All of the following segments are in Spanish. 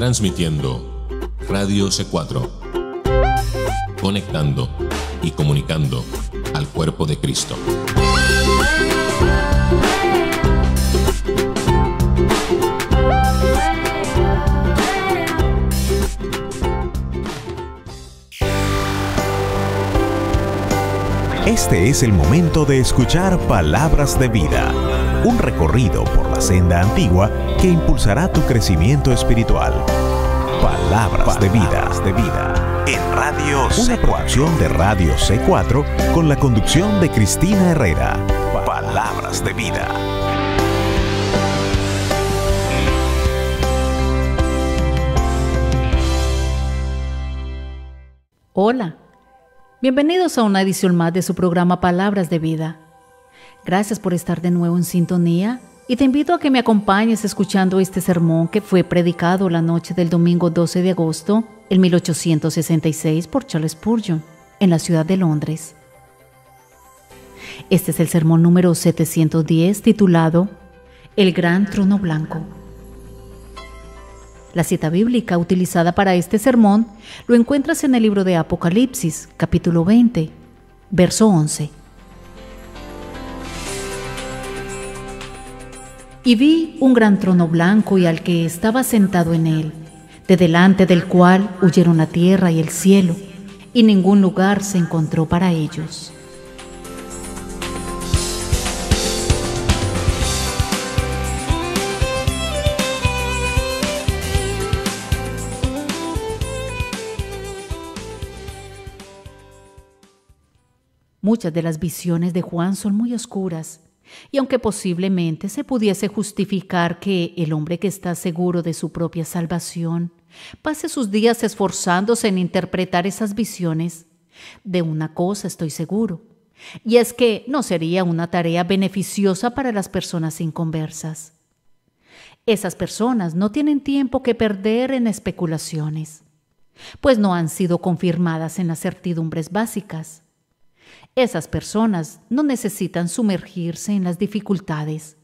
Transmitiendo Radio C4, conectando y comunicando al cuerpo de Cristo. Este es el momento de escuchar Palabras de Vida, un recorrido por la senda antigua que impulsará tu crecimiento espiritual. Palabras de Vida, en Radio C4. Una producción de Radio C4 con la conducción de Cristina Herrera. Palabras de Vida. Hola. Bienvenidos a una edición más de su programa Palabras de Vida. Gracias por estar de nuevo en sintonía y te invito a que me acompañes escuchando este sermón que fue predicado la noche del domingo 12 de agosto en 1866 por Charles Spurgeon en la ciudad de Londres. Este es el sermón número 710 titulado El Gran Trono Blanco. La cita bíblica utilizada para este sermón lo encuentras en el libro de Apocalipsis, capítulo 20, verso 11. Y vi un gran trono blanco y al que estaba sentado en él, de delante del cual huyeron la tierra y el cielo, y ningún lugar se encontró para ellos. Muchas de las visiones de Juan son muy oscuras, y aunque posiblemente se pudiese justificar que el hombre que está seguro de su propia salvación pase sus días esforzándose en interpretar esas visiones, de una cosa estoy seguro, y es que no sería una tarea beneficiosa para las personas inconversas. Esas personas no tienen tiempo que perder en especulaciones, pues no han sido confirmadas en las certidumbres básicas. Esas personas no necesitan sumergirse en las dificultades,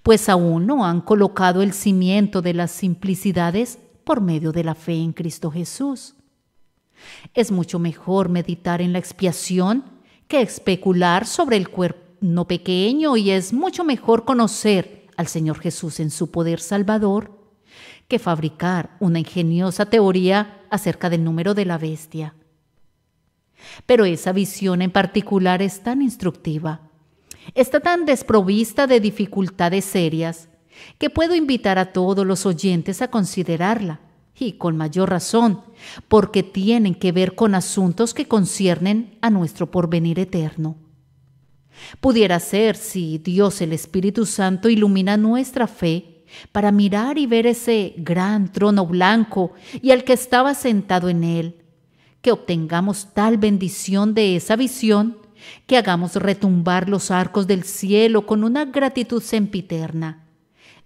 pues aún no han colocado el cimiento de las simplicidades por medio de la fe en Cristo Jesús. Es mucho mejor meditar en la expiación que especular sobre el cuerno pequeño, y es mucho mejor conocer al Señor Jesús en su poder salvador que fabricar una ingeniosa teoría acerca del número de la bestia. Pero esa visión en particular es tan instructiva, está tan desprovista de dificultades serias, que puedo invitar a todos los oyentes a considerarla, y con mayor razón, porque tienen que ver con asuntos que conciernen a nuestro porvenir eterno. Pudiera ser si Dios el Espíritu Santo ilumina nuestra fe para mirar y ver ese gran trono blanco y al que estaba sentado en él, que obtengamos tal bendición de esa visión que hagamos retumbar los arcos del cielo con una gratitud sempiterna,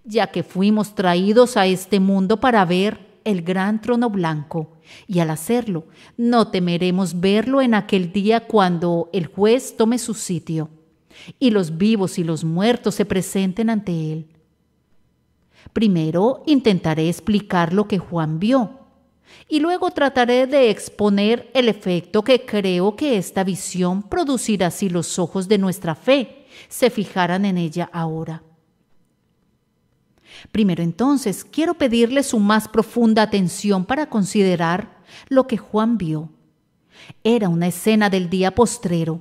ya que fuimos traídos a este mundo para ver el gran trono blanco, y al hacerlo no temeremos verlo en aquel día cuando el juez tome su sitio y los vivos y los muertos se presenten ante él. Primero intentaré explicar lo que Juan vio, y luego trataré de exponer el efecto que creo que esta visión producirá si los ojos de nuestra fe se fijaran en ella ahora. Primero entonces quiero pedirle su más profunda atención para considerar lo que Juan vio. Era una escena del día postrero,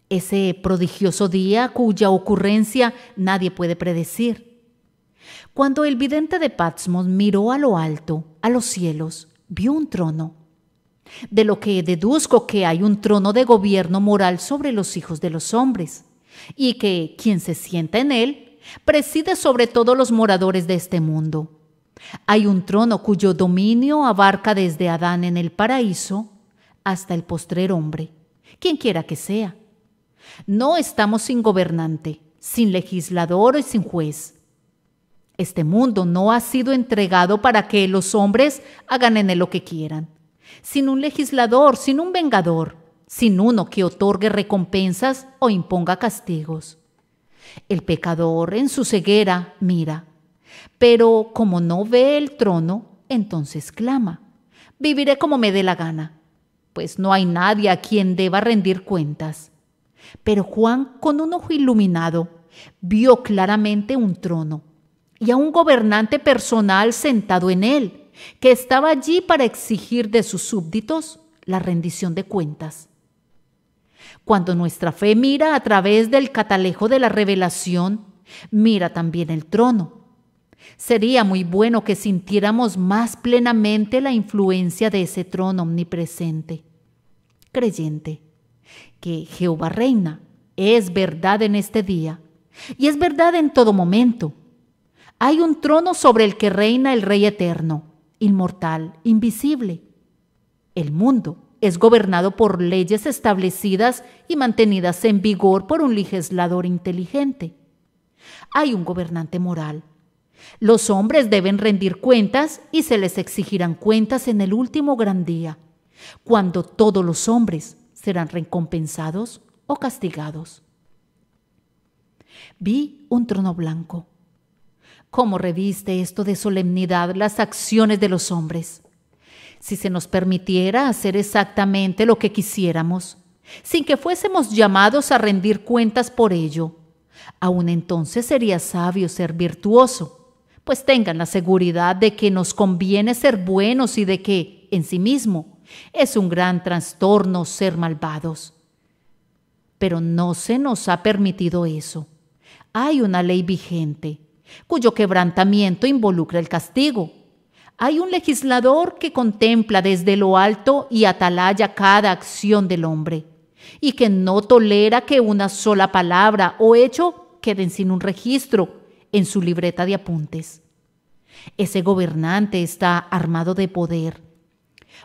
ese prodigioso día cuya ocurrencia nadie puede predecir. Cuando el vidente de Patmos miró a lo alto, a los cielos, vio un trono, de lo que deduzco que hay un trono de gobierno moral sobre los hijos de los hombres, y que quien se sienta en él preside sobre todos los moradores de este mundo. Hay un trono cuyo dominio abarca desde Adán en el paraíso hasta el postrer hombre, quien quiera que sea. No estamos sin gobernante, sin legislador y sin juez. Este mundo no ha sido entregado para que los hombres hagan en él lo que quieran, sin un legislador, sin un vengador, sin uno que otorgue recompensas o imponga castigos. El pecador en su ceguera mira, Pero como no ve el trono, entonces clama: viviré como me dé la gana, pues no hay nadie a quien deba rendir cuentas. Pero Juan, con un ojo iluminado, vio claramente un trono y a un gobernante personal sentado en él, que estaba allí para exigir de sus súbditos la rendición de cuentas. Cuando nuestra fe mira a través del catalejo de la revelación, mira también el trono. Sería muy bueno que sintiéramos más plenamente la influencia de ese trono omnipresente. Creyente, que Jehová reina, es verdad en este día y es verdad en todo momento. Hay un trono sobre el que reina el Rey eterno, inmortal, invisible. El mundo es gobernado por leyes establecidas y mantenidas en vigor por un legislador inteligente. Hay un gobernante moral. Los hombres deben rendir cuentas y se les exigirán cuentas en el último gran día, cuando todos los hombres serán recompensados o castigados. Vi un trono blanco. ¿Cómo reviste esto de solemnidad las acciones de los hombres? Si se nos permitiera hacer exactamente lo que quisiéramos, sin que fuésemos llamados a rendir cuentas por ello, aún entonces sería sabio ser virtuoso, pues tengan la seguridad de que nos conviene ser buenos y de que, en sí mismo, es un gran trastorno ser malvados. Pero no se nos ha permitido eso. Hay una ley vigente, cuyo quebrantamiento involucra el castigo. Hay un legislador que contempla desde lo alto y atalaya cada acción del hombre, y que no tolera que una sola palabra o hecho queden sin un registro en su libreta de apuntes. Ese gobernante está armado de poder.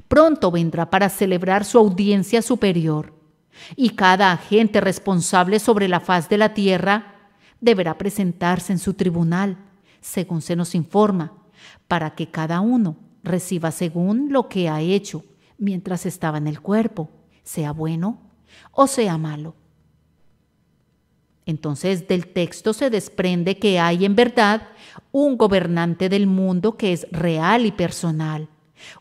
Pronto vendrá para celebrar su audiencia superior, y cada agente responsable sobre la faz de la tierra deberá presentarse en su tribunal, según se nos informa, para que cada uno reciba según lo que ha hecho mientras estaba en el cuerpo, sea bueno o sea malo. Entonces del texto se desprende que hay en verdad un gobernante del mundo que es real y personal,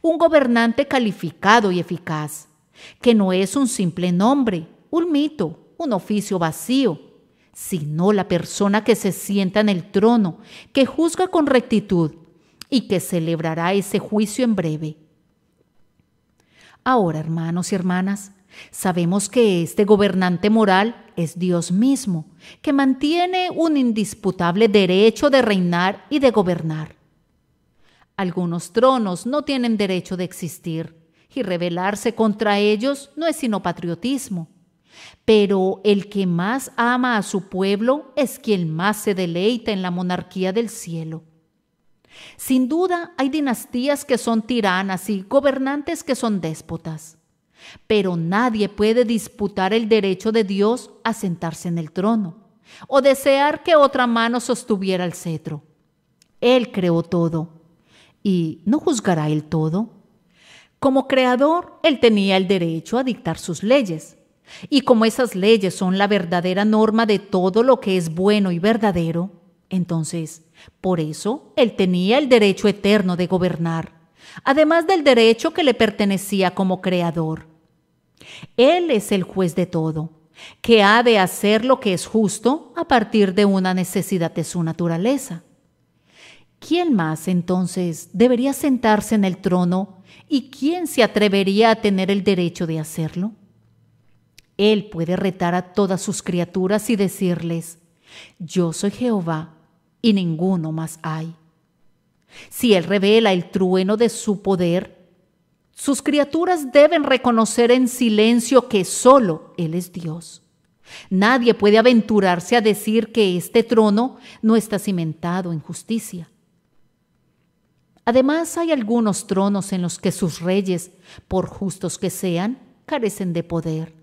un gobernante calificado y eficaz, que no es un simple nombre, un mito, un oficio vacío, sino la persona que se sienta en el trono, que juzga con rectitud y que celebrará ese juicio en breve. Ahora, hermanos y hermanas, sabemos que este gobernante moral es Dios mismo, que mantiene un indisputable derecho de reinar y de gobernar. Algunos tronos no tienen derecho de existir, y rebelarse contra ellos no es sino patriotismo. Pero el que más ama a su pueblo es quien más se deleita en la monarquía del cielo. Sin duda hay dinastías que son tiranas y gobernantes que son déspotas, pero nadie puede disputar el derecho de Dios a sentarse en el trono o desear que otra mano sostuviera el cetro. Él creó todo, ¿y no juzgará Él todo? Como creador, Él tenía el derecho a dictar sus leyes. Y como esas leyes son la verdadera norma de todo lo que es bueno y verdadero, entonces, por eso, Él tenía el derecho eterno de gobernar, además del derecho que le pertenecía como creador. Él es el juez de todo, que ha de hacer lo que es justo a partir de una necesidad de su naturaleza. ¿Quién más, entonces, debería sentarse en el trono y quién se atrevería a tener el derecho de hacerlo? Él puede retar a todas sus criaturas y decirles: yo soy Jehová y ninguno más hay. Si Él revela el trueno de su poder, sus criaturas deben reconocer en silencio que solo Él es Dios. Nadie puede aventurarse a decir que este trono no está cimentado en justicia. Además, hay algunos tronos en los que sus reyes, por justos que sean, carecen de poder.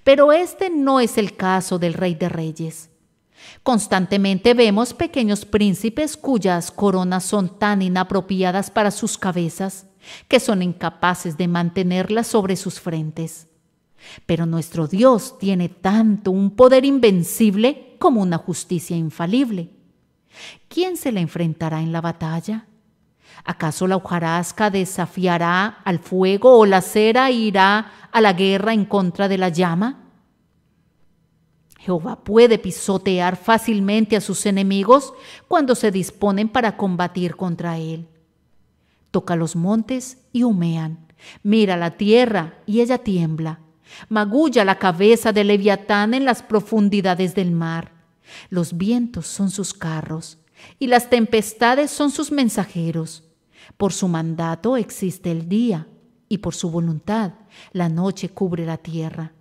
Pero este no es el caso del Rey de Reyes. Constantemente vemos pequeños príncipes cuyas coronas son tan inapropiadas para sus cabezas que son incapaces de mantenerlas sobre sus frentes. Pero nuestro Dios tiene tanto un poder invencible como una justicia infalible. ¿Quién se le enfrentará en la batalla? ¿Acaso la hojarasca desafiará al fuego o la cera irá a la guerra en contra de la llama? Jehová puede pisotear fácilmente a sus enemigos cuando se disponen para combatir contra él. Toca los montes y humean, mira la tierra y ella tiembla, magulla la cabeza del Leviatán en las profundidades del mar. Los vientos son sus carros y las tempestades son sus mensajeros. Por su mandato existe el día y por su voluntad la noche cubre la tierra.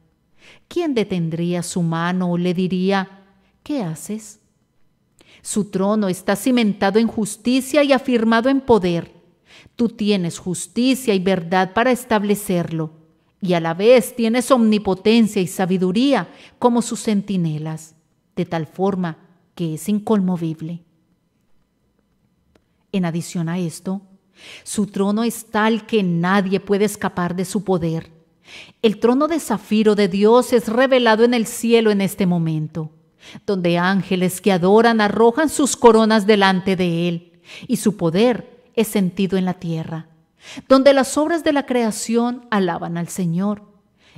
¿Quién detendría su mano o le diría, ¿qué haces? Su trono está cimentado en justicia y afirmado en poder. Tú tienes justicia y verdad para establecerlo, y a la vez tienes omnipotencia y sabiduría como sus centinelas, de tal forma que es inconmovible. En adición a esto, su trono es tal que nadie puede escapar de su poder. El trono de zafiro de Dios es revelado en el cielo en este momento, donde ángeles que adoran arrojan sus coronas delante de él, y su poder es sentido en la tierra, donde las obras de la creación alaban al Señor.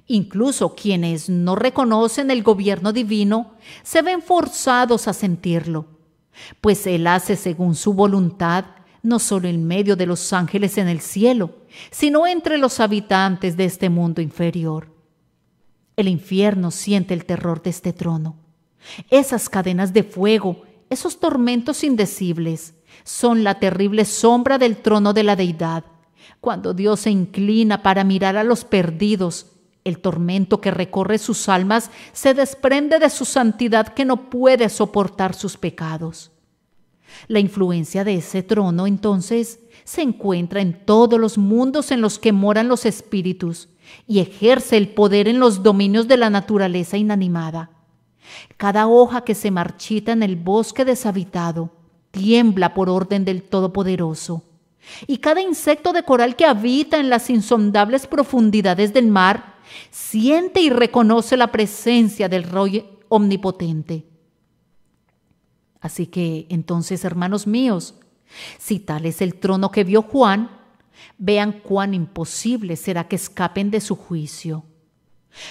Incluso quienes no reconocen el gobierno divino se ven forzados a sentirlo, pues Él hace según su voluntad, no solo en medio de los ángeles en el cielo, sino entre los habitantes de este mundo inferior. El infierno siente el terror de este trono. Esas cadenas de fuego, esos tormentos indecibles, son la terrible sombra del trono de la deidad. Cuando Dios se inclina para mirar a los perdidos, el tormento que recorre sus almas se desprende de su santidad que no puede soportar sus pecados. La influencia de ese trono, entonces, se encuentra en todos los mundos en los que moran los espíritus y ejerce el poder en los dominios de la naturaleza inanimada. Cada hoja que se marchita en el bosque deshabitado tiembla por orden del Todopoderoso, y cada insecto de coral que habita en las insondables profundidades del mar siente y reconoce la presencia del Rey omnipotente. Así que, entonces, hermanos míos, si tal es el trono que vio Juan, vean cuán imposible será que escapen de su juicio.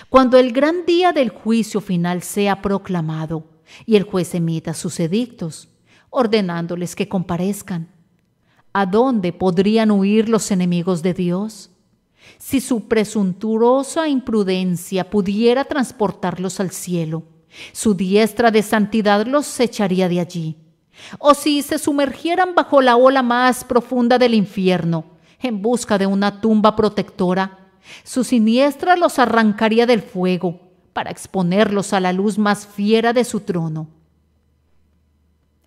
Cuando el gran día del juicio final sea proclamado y el juez emita sus edictos, ordenándoles que comparezcan, ¿a dónde podrían huir los enemigos de Dios? Si su presuntuosa imprudencia pudiera transportarlos al cielo, su diestra de santidad los echaría de allí. O si se sumergieran bajo la ola más profunda del infierno, en busca de una tumba protectora, su siniestra los arrancaría del fuego para exponerlos a la luz más fiera de su trono.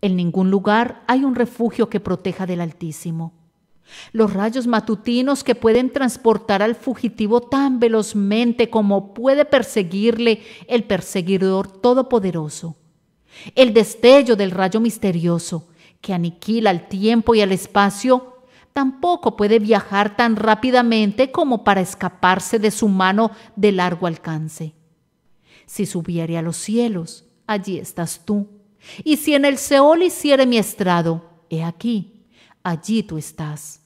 En ningún lugar hay un refugio que proteja del Altísimo. Los rayos matutinos que pueden transportar al fugitivo tan velozmente como puede perseguirle el perseguidor todopoderoso. El destello del rayo misterioso que aniquila el tiempo y el espacio tampoco puede viajar tan rápidamente como para escaparse de su mano de largo alcance. Si subiere a los cielos, allí estás tú. Y si en el Seol hiciere mi estrado, he aquí, allí tú estás.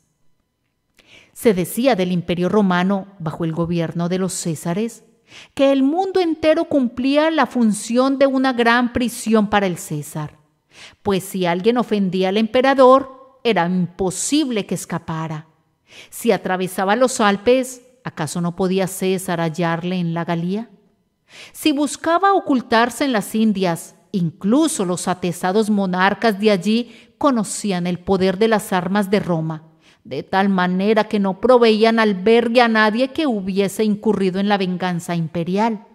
Se decía del Imperio Romano, bajo el gobierno de los Césares, que el mundo entero cumplía la función de una gran prisión para el César, pues si alguien ofendía al emperador, era imposible que escapara. Si atravesaba los Alpes, ¿acaso no podía César hallarle en la Galia? Si buscaba ocultarse en las Indias, incluso los atezados monarcas de allí conocían el poder de las armas de Roma, de tal manera que no proveían albergue a nadie que hubiese incurrido en la venganza imperial.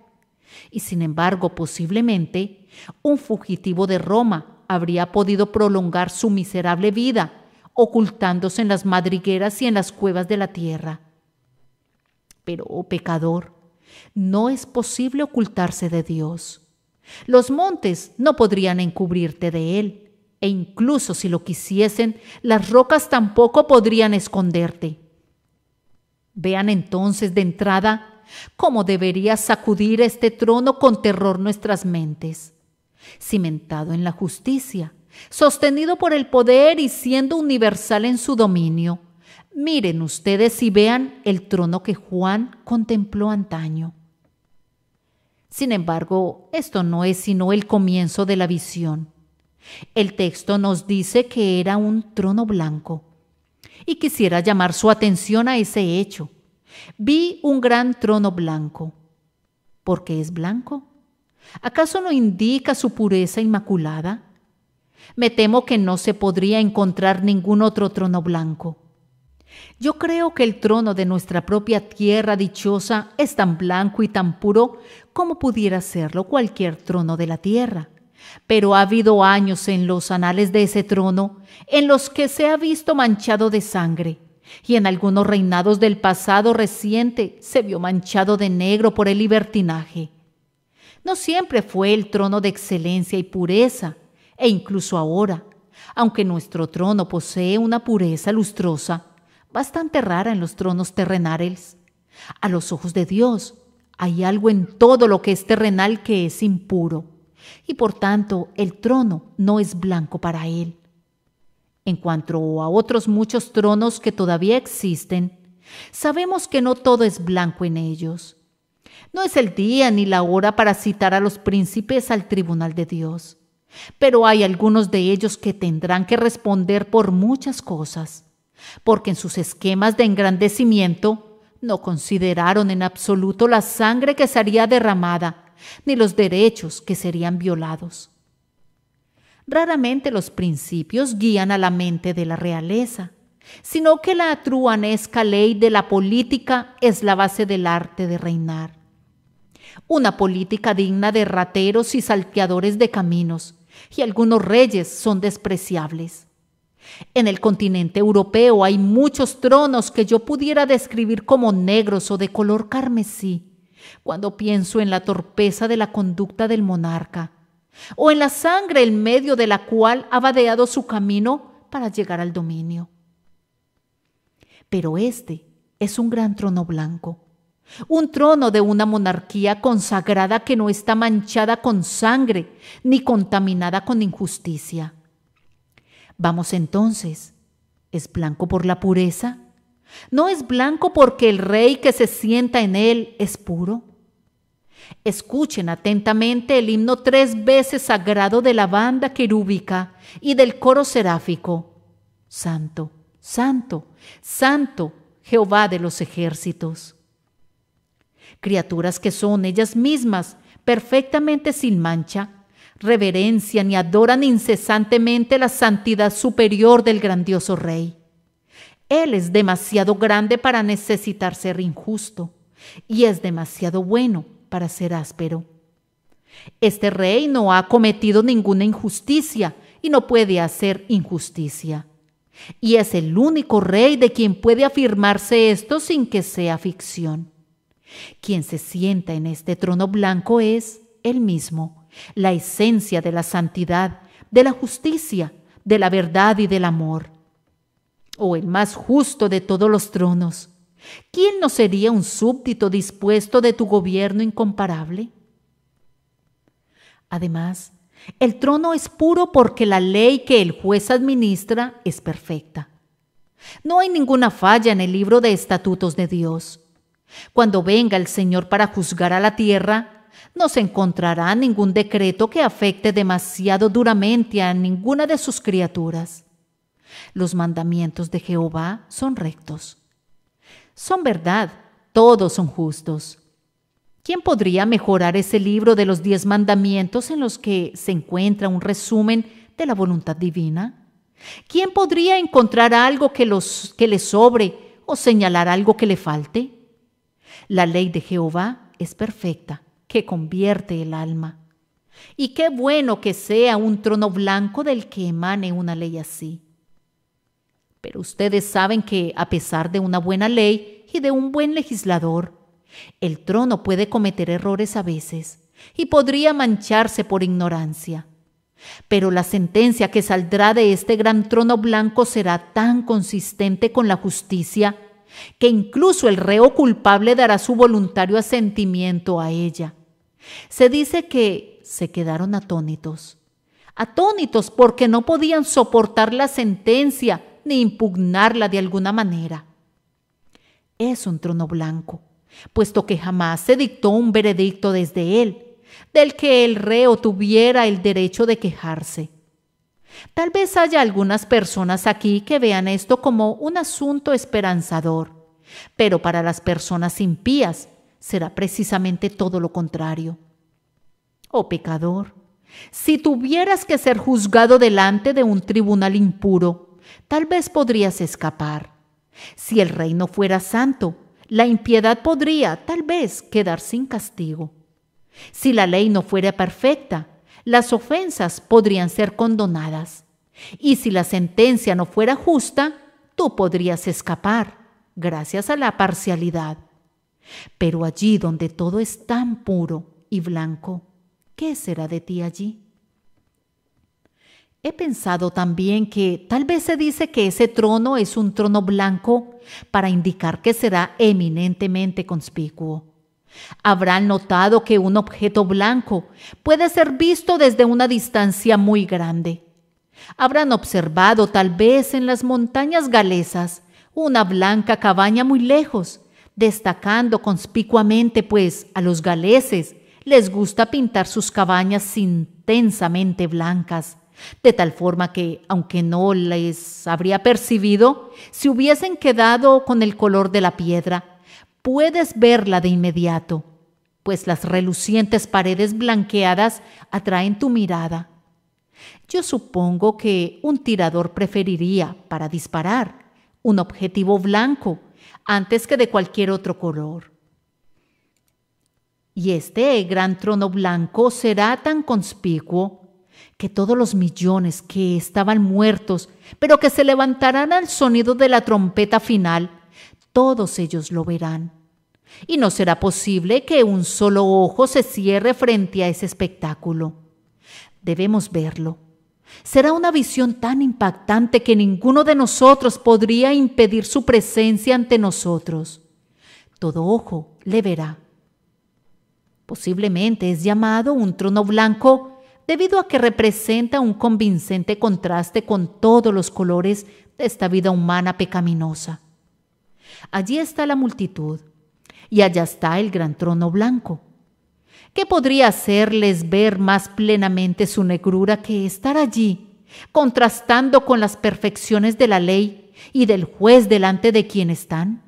Y sin embargo, posiblemente, un fugitivo de Roma habría podido prolongar su miserable vida, ocultándose en las madrigueras y en las cuevas de la tierra. Pero, oh pecador, no es posible ocultarse de Dios. Los montes no podrían encubrirte de Él, e incluso si lo quisiesen, las rocas tampoco podrían esconderte. Vean entonces de entrada cómo debería sacudir este trono con terror nuestras mentes. Cimentado en la justicia, sostenido por el poder y siendo universal en su dominio. Miren ustedes y vean el trono que Juan contempló antaño. Sin embargo, esto no es sino el comienzo de la visión. El texto nos dice que era un trono blanco. Y quisiera llamar su atención a ese hecho. Vi un gran trono blanco. ¿Por qué es blanco? ¿Acaso no indica su pureza inmaculada? Me temo que no se podría encontrar ningún otro trono blanco. Yo creo que el trono de nuestra propia tierra dichosa es tan blanco y tan puro como pudiera serlo cualquier trono de la tierra. Pero ha habido años en los anales de ese trono en los que se ha visto manchado de sangre, y en algunos reinados del pasado reciente se vio manchado de negro por el libertinaje. No siempre fue el trono de excelencia y pureza, e incluso ahora, aunque nuestro trono posee una pureza lustrosa, bastante rara en los tronos terrenales, a los ojos de Dios hay algo en todo lo que es terrenal que es impuro, y por tanto el trono no es blanco para él. En cuanto a otros muchos tronos que todavía existen, sabemos que no todo es blanco en ellos. No es el día ni la hora para citar a los príncipes al tribunal de Dios, pero hay algunos de ellos que tendrán que responder por muchas cosas, porque en sus esquemas de engrandecimiento no consideraron en absoluto la sangre que sería derramada, ni los derechos que serían violados. Raramente los principios guían a la mente de la realeza, sino que la truanesca ley de la política es la base del arte de reinar. Una política digna de rateros y salteadores de caminos, y algunos reyes son despreciables. En el continente europeo hay muchos tronos que yo pudiera describir como negros o de color carmesí, cuando pienso en la torpeza de la conducta del monarca, o en la sangre en medio de la cual ha vadeado su camino para llegar al dominio. Pero este es un gran trono blanco, un trono de una monarquía consagrada que no está manchada con sangre ni contaminada con injusticia. Vamos entonces, ¿es blanco por la pureza? ¿No es blanco porque el rey que se sienta en él es puro? Escuchen atentamente el himno 3 veces sagrado de la banda querúbica y del coro seráfico. Santo, santo, santo, Jehová de los ejércitos. Criaturas que son ellas mismas, perfectamente sin mancha, reverencian y adoran incesantemente la santidad superior del grandioso Rey. Él es demasiado grande para necesitar ser injusto, y es demasiado bueno para ser áspero. Este Rey no ha cometido ninguna injusticia y no puede hacer injusticia. Y es el único Rey de quien puede afirmarse esto sin que sea ficción. Quien se sienta en este trono blanco es Él mismo, la esencia de la santidad, de la justicia, de la verdad y del amor. O el más justo de todos los tronos. ¿Quién no sería un súbdito dispuesto de tu gobierno incomparable? Además, el trono es puro porque la ley que el juez administra es perfecta. No hay ninguna falla en el libro de estatutos de Dios. Cuando venga el Señor para juzgar a la tierra, no se encontrará ningún decreto que afecte demasiado duramente a ninguna de sus criaturas. Los mandamientos de Jehová son rectos. Son verdad, todos son justos. ¿Quién podría mejorar ese libro de los 10 mandamientos en los que se encuentra un resumen de la voluntad divina? ¿Quién podría encontrar algo que le sobre o señalar algo que le falte? La ley de Jehová es perfecta, que convierte el alma. Y qué bueno que sea un trono blanco del que emane una ley así. Pero ustedes saben que, a pesar de una buena ley y de un buen legislador, el trono puede cometer errores a veces y podría mancharse por ignorancia. Pero la sentencia que saldrá de este gran trono blanco será tan consistente con la justicia que incluso el reo culpable dará su voluntario asentimiento a ella. Se dice que se quedaron atónitos. atónitos porque no podían soportar la sentencia ni impugnarla de alguna manera. Es un trono blanco, puesto que jamás se dictó un veredicto desde él, del que el reo tuviera el derecho de quejarse. Tal vez haya algunas personas aquí que vean esto como un asunto esperanzador, pero para las personas impías será precisamente todo lo contrario. Oh pecador, si tuvieras que ser juzgado delante de un tribunal impuro, tal vez podrías escapar. Si el reino fuera santo, la impiedad podría, tal vez, quedar sin castigo. Si la ley no fuera perfecta, las ofensas podrían ser condonadas. Y si la sentencia no fuera justa, tú podrías escapar, gracias a la parcialidad. Pero allí donde todo es tan puro y blanco, ¿qué será de ti allí? He pensado también que tal vez se dice que ese trono es un trono blanco para indicar que será eminentemente conspicuo. Habrán notado que un objeto blanco puede ser visto desde una distancia muy grande. Habrán observado tal vez en las montañas galesas una blanca cabaña muy lejos, destacando conspicuamente, pues a los galeses les gusta pintar sus cabañas intensamente blancas, de tal forma que, aunque no les habría percibido, si hubiesen quedado con el color de la piedra, puedes verla de inmediato, pues las relucientes paredes blanqueadas atraen tu mirada. Yo supongo que un tirador preferiría, para disparar, un objetivo blanco antes que de cualquier otro color. Y este gran trono blanco será tan conspicuo que todos los millones que estaban muertos, pero que se levantarán al sonido de la trompeta final, todos ellos lo verán. Y no será posible que un solo ojo se cierre frente a ese espectáculo. Debemos verlo. Será una visión tan impactante que ninguno de nosotros podría impedir su presencia ante nosotros. Todo ojo le verá. Posiblemente es llamado un trono blanco debido a que representa un convincente contraste con todos los colores de esta vida humana pecaminosa. Allí está la multitud y allá está el gran trono blanco. ¿Qué podría hacerles ver más plenamente su negrura que estar allí, contrastando con las perfecciones de la ley y del juez delante de quien están?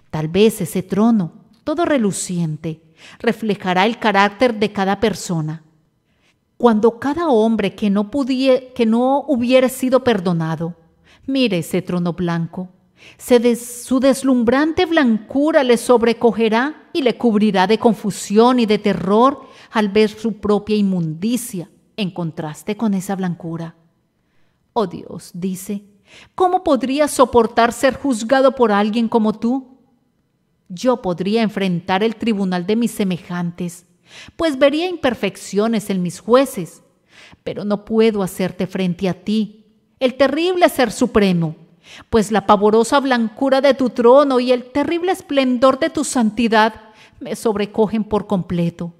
Tal vez ese trono, todo reluciente, reflejará el carácter de cada persona. Cuando cada hombre que no hubiera sido perdonado, mire ese trono blanco, su deslumbrante blancura le sobrecogerá y le cubrirá de confusión y de terror al ver su propia inmundicia en contraste con esa blancura. Oh Dios, dice, ¿cómo podría soportar ser juzgado por alguien como tú? Yo podría enfrentar el tribunal de mis semejantes, pues vería imperfecciones en mis jueces, pero no puedo hacerte frente a ti, el terrible Ser Supremo, pues la pavorosa blancura de tu trono y el terrible esplendor de tu santidad me sobrecogen por completo.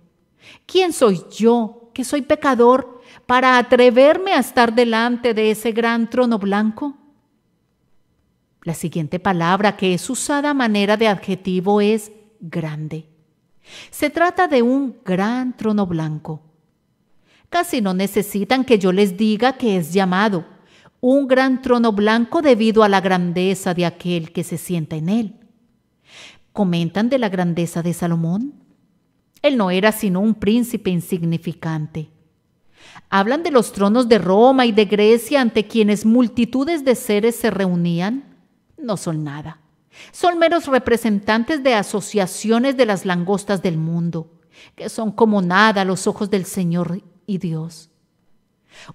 ¿Quién soy yo, que soy pecador, para atreverme a estar delante de ese gran trono blanco? La siguiente palabra que es usada a manera de adjetivo es grande. Se trata de un gran trono blanco. Casi no necesitan que yo les diga que es llamado un gran trono blanco debido a la grandeza de aquel que se sienta en él. ¿Comentan de la grandeza de Salomón? Él no era sino un príncipe insignificante. ¿Hablan de los tronos de Roma y de Grecia ante quienes multitudes de seres se reunían? No son nada. Son meros representantes de asociaciones de las langostas del mundo, que son como nada a los ojos del Señor y Dios.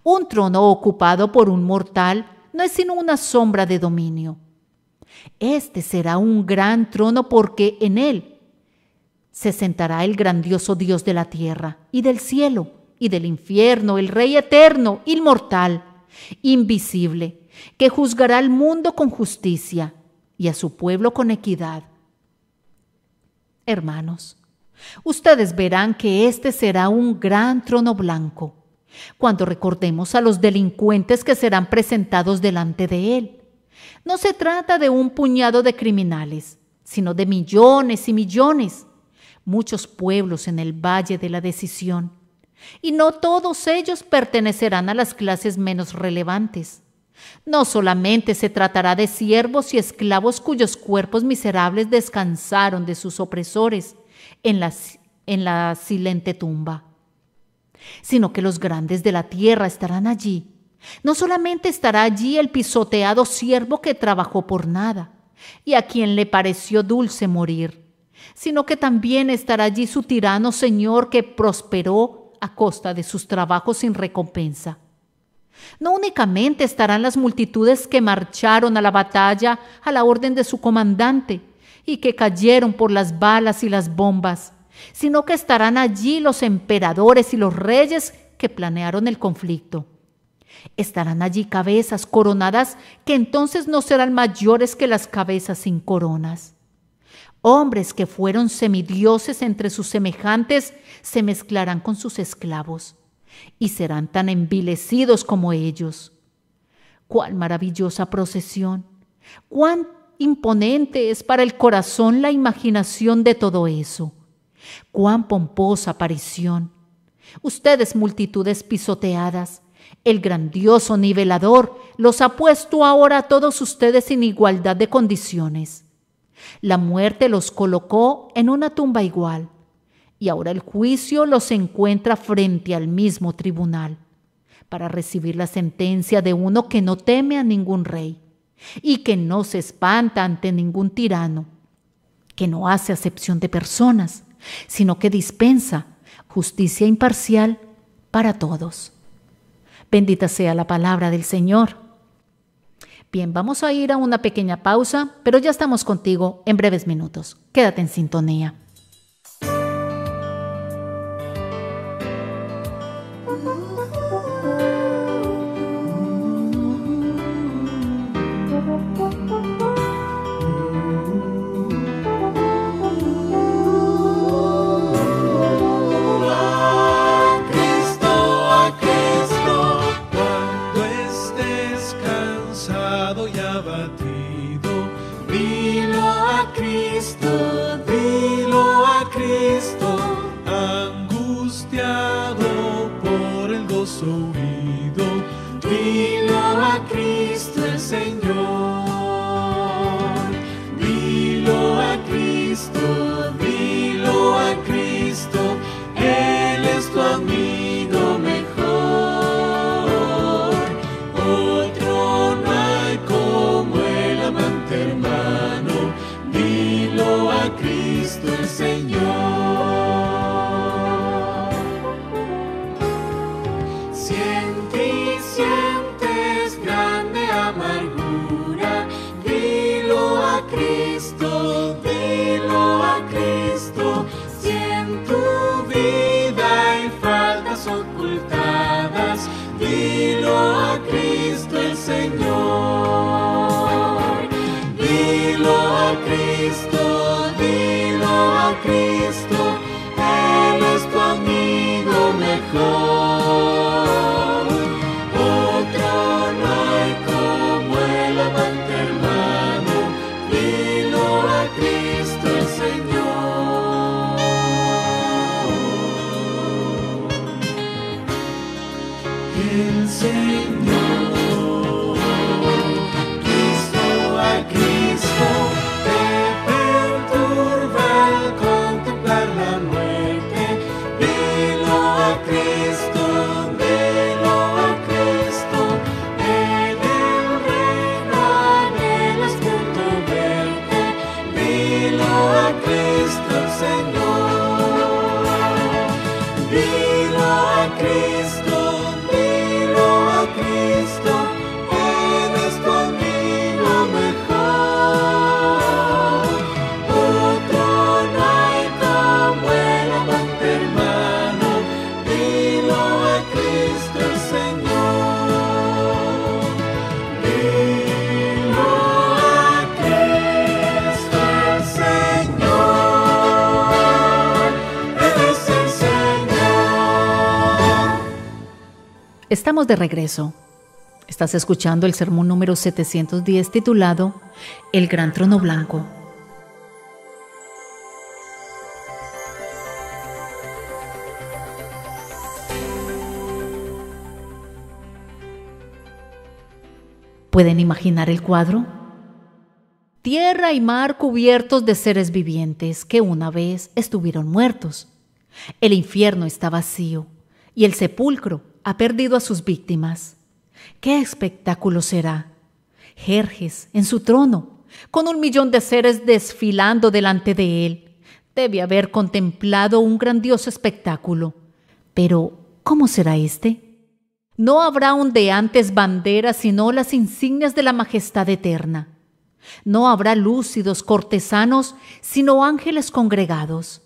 Un trono ocupado por un mortal no es sino una sombra de dominio. Este será un gran trono porque en él se sentará el grandioso Dios de la tierra y del cielo y del infierno, el Rey eterno, inmortal, invisible, que juzgará al mundo con justicia y a su pueblo con equidad. Hermanos, ustedes verán que este será un gran trono blanco, Cuando recordemos a los delincuentes que serán presentados delante de Él, no se trata de un puñado de criminales, sino de millones y millones, muchos pueblos en el valle de la decisión, y no todos ellos pertenecerán a las clases menos relevantes. No solamente se tratará de siervos y esclavos cuyos cuerpos miserables descansaron de sus opresores en la silente tumba, sino que los grandes de la tierra estarán allí. No solamente estará allí el pisoteado siervo que trabajó por nada y a quien le pareció dulce morir, sino que también estará allí su tirano señor que prosperó a costa de sus trabajos sin recompensa. No únicamente estarán las multitudes que marcharon a la batalla a la orden de su comandante y que cayeron por las balas y las bombas, sino que estarán allí los emperadores y los reyes que planearon el conflicto. Estarán allí cabezas coronadas que entonces no serán mayores que las cabezas sin coronas. Hombres que fueron semidioses entre sus semejantes se mezclarán con sus esclavos y serán tan envilecidos como ellos. ¡Cuán maravillosa procesión! ¡Cuán imponente es para el corazón la imaginación de todo eso! ¡Cuán pomposa aparición! Ustedes, multitudes pisoteadas, el grandioso nivelador los ha puesto ahora a todos ustedes en igualdad de condiciones. La muerte los colocó en una tumba igual, y ahora el juicio los encuentra frente al mismo tribunal, para recibir la sentencia de uno que no teme a ningún rey, y que no se espanta ante ningún tirano, que no hace acepción de personas, sino que dispensa justicia imparcial para todos. Bendita sea la palabra del Señor. Bien, vamos a ir a una pequeña pausa, pero ya estamos contigo en breves minutos. Quédate en sintonía. Dilo a Cristo, angustiado por el gozo huido, dilo a Cristo el Señor, dilo a Cristo, Él es tu amigo mejor, otro no hay como el amante hermano. Dilo a Cristo el Señor. Si en ti sientes grande amargura, Estamos de regreso. Estás escuchando el sermón número 710 titulado El Gran Trono Blanco. ¿Pueden imaginar el cuadro? Tierra y mar cubiertos de seres vivientes que una vez estuvieron muertos. El infierno está vacío y el sepulcro ha perdido a sus víctimas. ¡Qué espectáculo será! Jerjes en su trono, con 1.000.000 de seres desfilando delante de él. Debe haber contemplado un grandioso espectáculo. Pero, ¿cómo será este? No habrá ondeantes banderas, sino las insignias de la majestad eterna. No habrá lúcidos cortesanos, sino ángeles congregados.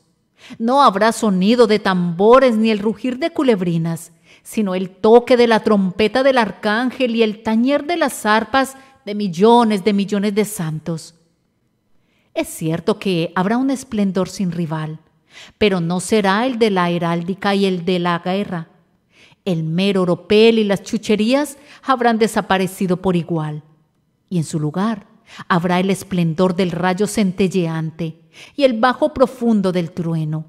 No habrá sonido de tambores ni el rugir de culebrinas, sino el toque de la trompeta del arcángel y el tañer de las arpas de millones de santos. Es cierto que habrá un esplendor sin rival, pero no será el de la heráldica y el de la guerra. El mero oropel y las chucherías habrán desaparecido por igual, y en su lugar habrá el esplendor del rayo centelleante y el bajo profundo del trueno.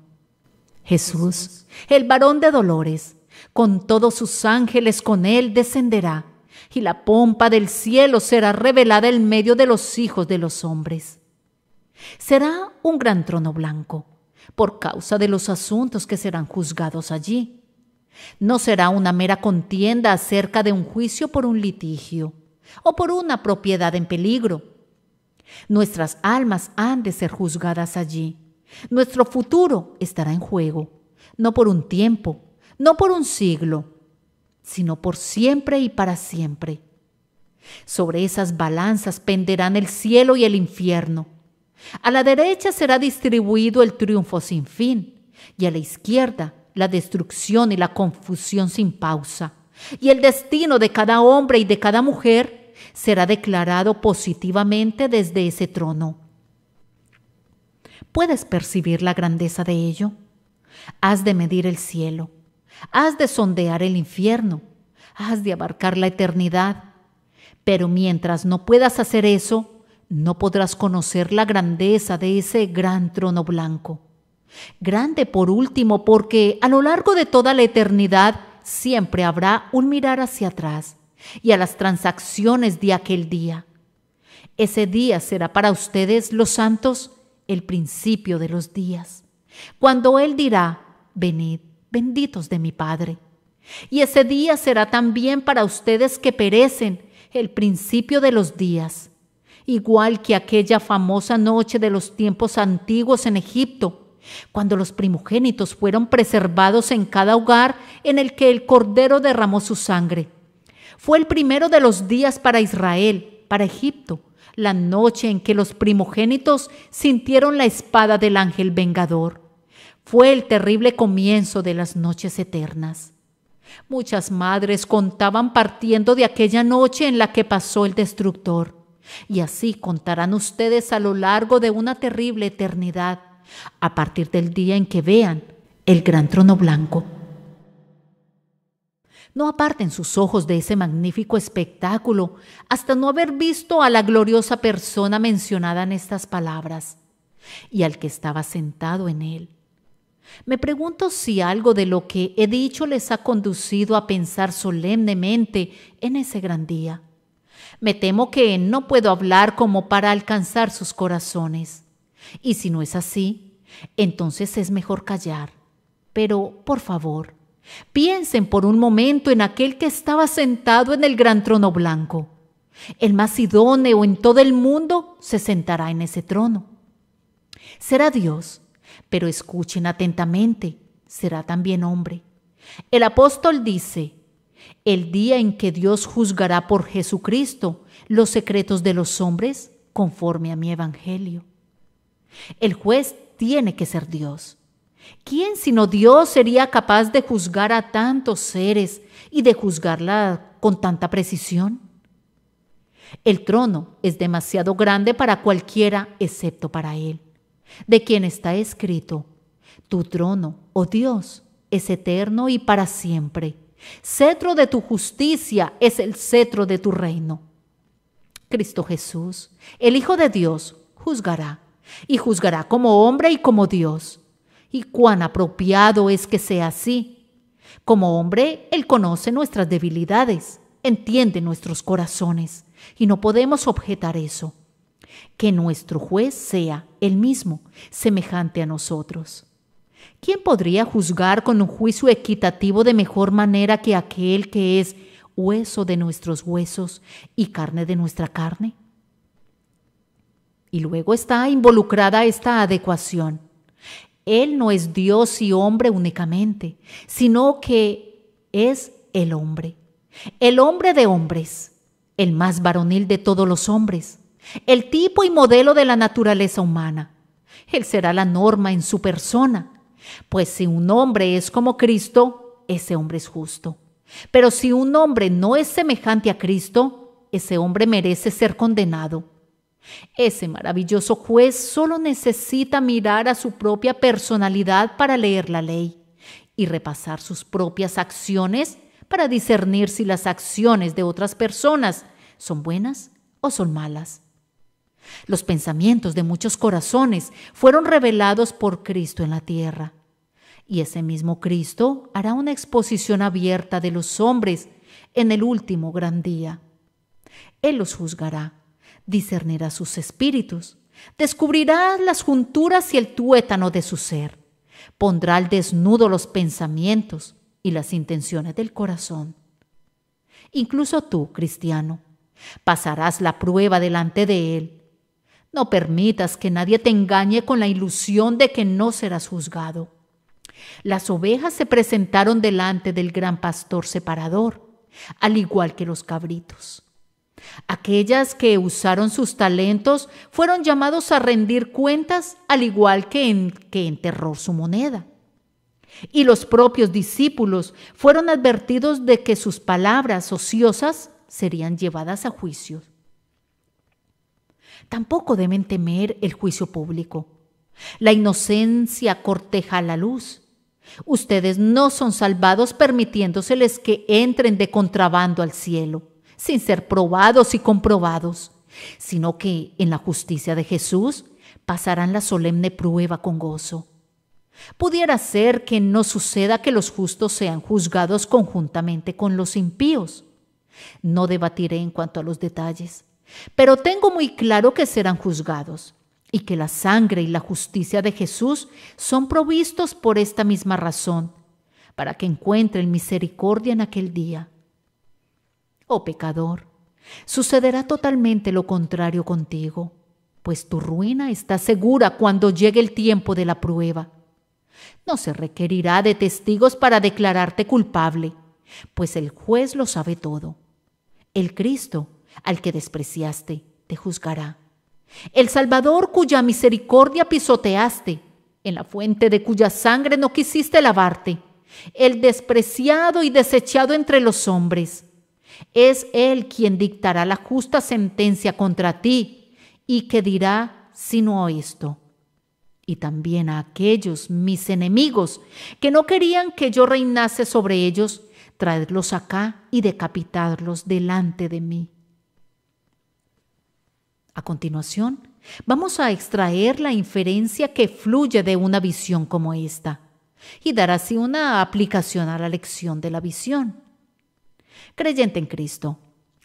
Jesús, el varón de dolores, con todos sus ángeles con él descenderá, y la pompa del cielo será revelada en medio de los hijos de los hombres. Será un gran trono blanco, por causa de los asuntos que serán juzgados allí. No será una mera contienda acerca de un juicio por un litigio o por una propiedad en peligro. Nuestras almas han de ser juzgadas allí. Nuestro futuro estará en juego, no por un tiempo, no por un siglo, sino por siempre y para siempre. Sobre esas balanzas penderán el cielo y el infierno. A la derecha será distribuido el triunfo sin fin, y a la izquierda la destrucción y la confusión sin pausa, y el destino de cada hombre y de cada mujer será declarado positivamente desde ese trono. ¿Puedes percibir la grandeza de ello? Has de medir el cielo, has de sondear el infierno, has de abarcar la eternidad, pero mientras no puedas hacer eso, no podrás conocer la grandeza de ese gran trono blanco. Grande por último porque a lo largo de toda la eternidad siempre habrá un mirar hacia atrás y a las transacciones de aquel día. Ese día será para ustedes, los santos, el principio de los días, cuando Él dirá: venid, benditos de mi Padre. Y ese día será también para ustedes que perecen, el principio de los días, igual que aquella famosa noche de los tiempos antiguos en Egipto, cuando los primogénitos fueron preservados en cada hogar en el que el Cordero derramó su sangre. Fue el primero de los días para Israel, para Egipto, la noche en que los primogénitos sintieron la espada del ángel vengador. Fue el terrible comienzo de las noches eternas. Muchas madres contaban partiendo de aquella noche en la que pasó el destructor, y así contarán ustedes a lo largo de una terrible eternidad, a partir del día en que vean el gran trono blanco. No aparten sus ojos de ese magnífico espectáculo hasta no haber visto a la gloriosa persona mencionada en estas palabras y al que estaba sentado en él. Me pregunto si algo de lo que he dicho les ha conducido a pensar solemnemente en ese gran día. Me temo que no puedo hablar como para alcanzar sus corazones. Y si no es así, entonces es mejor callar. Pero, por favor, piensen por un momento en aquel que estaba sentado en el gran trono blanco. El más idóneo en todo el mundo se sentará en ese trono. Será Dios, pero escuchen atentamente, será también hombre. El apóstol dice: el día en que Dios juzgará por Jesucristo los secretos de los hombres conforme a mi evangelio. El juez tiene que ser Dios. ¿Quién sino Dios sería capaz de juzgar a tantos seres y de juzgarla con tanta precisión? El trono es demasiado grande para cualquiera excepto para Él, de quien está escrito: tu trono, oh Dios, es eterno y para siempre. Cetro de tu justicia es el cetro de tu reino. Cristo Jesús, el Hijo de Dios, juzgará, y juzgará como hombre y como Dios. Y cuán apropiado es que sea así. Como hombre, Él conoce nuestras debilidades, entiende nuestros corazones, y no podemos objetar eso. Que nuestro juez sea Él mismo, semejante a nosotros. ¿Quién podría juzgar con un juicio equitativo de mejor manera que aquel que es hueso de nuestros huesos y carne de nuestra carne? Y luego está involucrada esta adecuación. Él no es Dios y hombre únicamente, sino que es el hombre de hombres, el más varonil de todos los hombres, el tipo y modelo de la naturaleza humana. Él será la norma en su persona, pues si un hombre es como Cristo, ese hombre es justo. Pero si un hombre no es semejante a Cristo, ese hombre merece ser condenado. Ese maravilloso juez solo necesita mirar a su propia personalidad para leer la ley y repasar sus propias acciones para discernir si las acciones de otras personas son buenas o son malas. Los pensamientos de muchos corazones fueron revelados por Cristo en la tierra, y ese mismo Cristo hará una exposición abierta de los hombres en el último gran día. Él los juzgará, discernirá sus espíritus, descubrirá las junturas y el tuétano de su ser, pondrá al desnudo los pensamientos y las intenciones del corazón. Incluso tú, cristiano, pasarás la prueba delante de Él. No permitas que nadie te engañe con la ilusión de que no serás juzgado. Las ovejas se presentaron delante del gran pastor separador, al igual que los cabritos. Aquellas que usaron sus talentos fueron llamados a rendir cuentas, al igual que enterró su moneda. Y los propios discípulos fueron advertidos de que sus palabras ociosas serían llevadas a juicio. Tampoco deben temer el juicio público. La inocencia corteja la luz. Ustedes no son salvados permitiéndoseles que entren de contrabando al cielo, sin ser probados y comprobados, sino que en la justicia de Jesús pasarán la solemne prueba con gozo. Pudiera ser que no suceda que los justos sean juzgados conjuntamente con los impíos. No debatiré en cuanto a los detalles, pero tengo muy claro que serán juzgados y que la sangre y la justicia de Jesús son provistos por esta misma razón, para que encuentren misericordia en aquel día. Oh pecador, sucederá totalmente lo contrario contigo, pues tu ruina está segura cuando llegue el tiempo de la prueba. No se requerirá de testigos para declararte culpable, pues el juez lo sabe todo. El Cristo, al que despreciaste, te juzgará. El Salvador cuya misericordia pisoteaste, en la fuente de cuya sangre no quisiste lavarte, el despreciado y desechado entre los hombres. Es Él quien dictará la justa sentencia contra ti y que dirá sino esto. Y también a aquellos mis enemigos que no querían que yo reinase sobre ellos, traedlos acá y decapitarlos delante de mí. A continuación, vamos a extraer la inferencia que fluye de una visión como esta y dar así una aplicación a la lección de la visión. Creyente en Cristo,